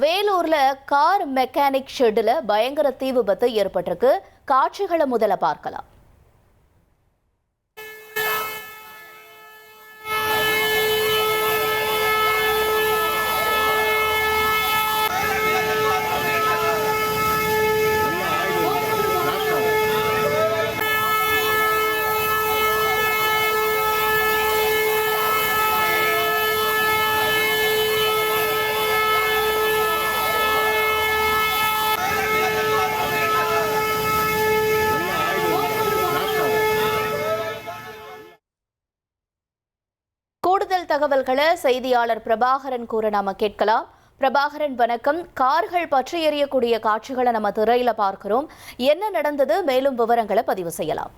வேலூர்ல car mechanic ஷெட்ல பயங்கர தீ விபத்து ஏற்பட்டிருக்கு. காட்சிகளை முதல்ல பார்க்கலாம். கூடுதல் தகவல்களை செய்தியாளர் பிரபாகரன் கூற நாம கேட்கலாம். பிரபாகரன், வணக்கம். கார்கள் பற்றி எரியக்கூடிய காட்சிகளை நம்ம திரையில பார்க்கிறோம். என்ன நடந்தது? மேலும் விவரங்களை பதிவு செய்யலாம்.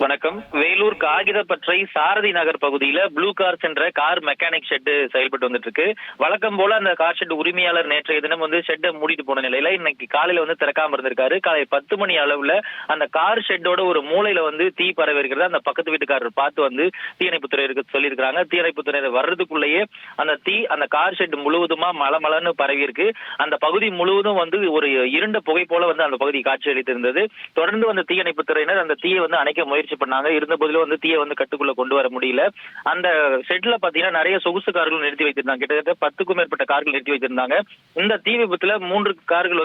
வணக்கம். வேலூர் காகிதப்பற்றை சாரதி நகர் பகுதியில ப்ளூ கார்ஸ் என்ற கார் மெக்கானிக் ஷெட் செயல்பட்டு வந்துட்டு இருக்கு. வழக்கம் போல அந்த கார் ஷெட் உரிமையாளர் நேற்றைய தினம் ஷெட்டை மூடிட்டு போன நிலையில இன்னைக்கு காலையில திறக்காம இருந்திருக்காரு. காலை 10 மணி அளவுல அந்த கார் ஷெட்டோட ஒரு மூலையில தீ பரவி இருக்கிறது. அந்த பக்கத்து வீட்டுக்காரர் பார்த்து தீயணைப்புத்துறையிற்கு சொல்லியிருக்காங்க. தீயணைப்புத்துறையினர் வர்றதுக்குள்ளேயே அந்த தீ அந்த கார் ஷெட் முழுவதுமா மலமலன்னு பரவி இருக்கு. அந்த பகுதி முழுவதும் ஒரு இருண்ட புகை போல அந்த பகுதி காட்சி அளித்திருந்தது. தொடர்ந்து தீயணைப்புத்துறையினர் அந்த தீயை அணைக்க முயற்சி பண்ணாங்க. இருந்த போதிலும் தீயை கட்டுக்குள்ள கொண்டு வர முடியல. அந்த ஷெட்ல பாத்தீங்கன்னா நிறைய சொகுசு கார்கள் நிறுத்தி வைத்திருந்தாங்க. கிட்டத்தட்ட 10க்கும் மேற்பட்ட கார்கள் நிறுத்தி வைத்திருந்தாங்க. இந்த தீ விபத்துல 3 கார்கள்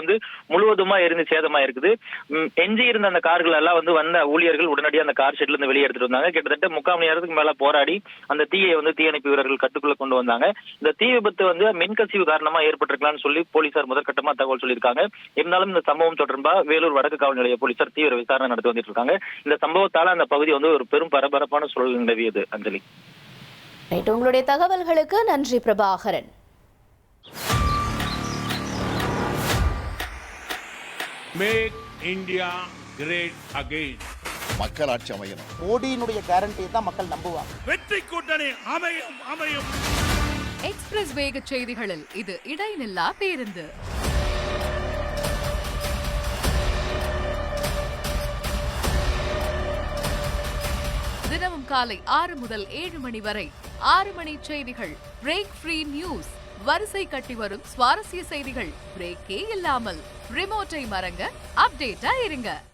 முழுவதுமா எரிந்து சேதமா இருக்குது. எஞ்சி இருந்த அந்த கார்கள் எல்லாம் வந்த ஊழியர்கள் உடனடியாக அந்த கார் ஷெட்ல இருந்து வெளியே எடுத்துட்டு வந்தாங்க. கிட்டத்தட்ட 3/4 மணி நேரத்துக்கு மேல போராடி அந்த தீயை தீயணைப்பு வீரர்கள் கட்டுக்குள்ள கொண்டு வந்தாங்க. இந்த தீ விபத்து மின்கசிவு காரணமா ஏற்பட்டிருக்கலாம்னு சொல்லி போலீசார் முதற்கட்டமா தகவல் சொல்லியிருக்காங்க. இருந்தாலும் இந்த சம்பவம் தொடர்பா வேலூர் வடக்கு காவல் நிலைய போலீசார் தீவிர விசாரணை நடத்தி வந்துட்டு இருக்காங்க. இந்த சம்பவத்தால அந்த பகுதி ஒரு பெரும் பரபரப்பான சூழல் நிலவியது. அஞ்சலி, உங்களுடைய தகவல்களுக்கு நன்றி Prabhakaran. Make India great again. மக்கள் ஆட்சி அமையணும். மோடியினுடைய கேரண்டியை தான் மக்கள் நம்புவாங்க. வெற்றி கூட்டணி அமையும் அமையும். எக்ஸ்பிரஸ் வேக செய்திகளில் இது இடைநில்லா பேருந்து. தினமும் காலை 6 முதல் 7 மணி வரை 6 மணி செய்திகள். Break free news. வரிசை கட்டி வரும் சுவாரஸ்ய செய்திகள் பிரேக்கே இல்லாமல். ரிமோட்டை மறங்க, அப்டேட்டா இருங்க.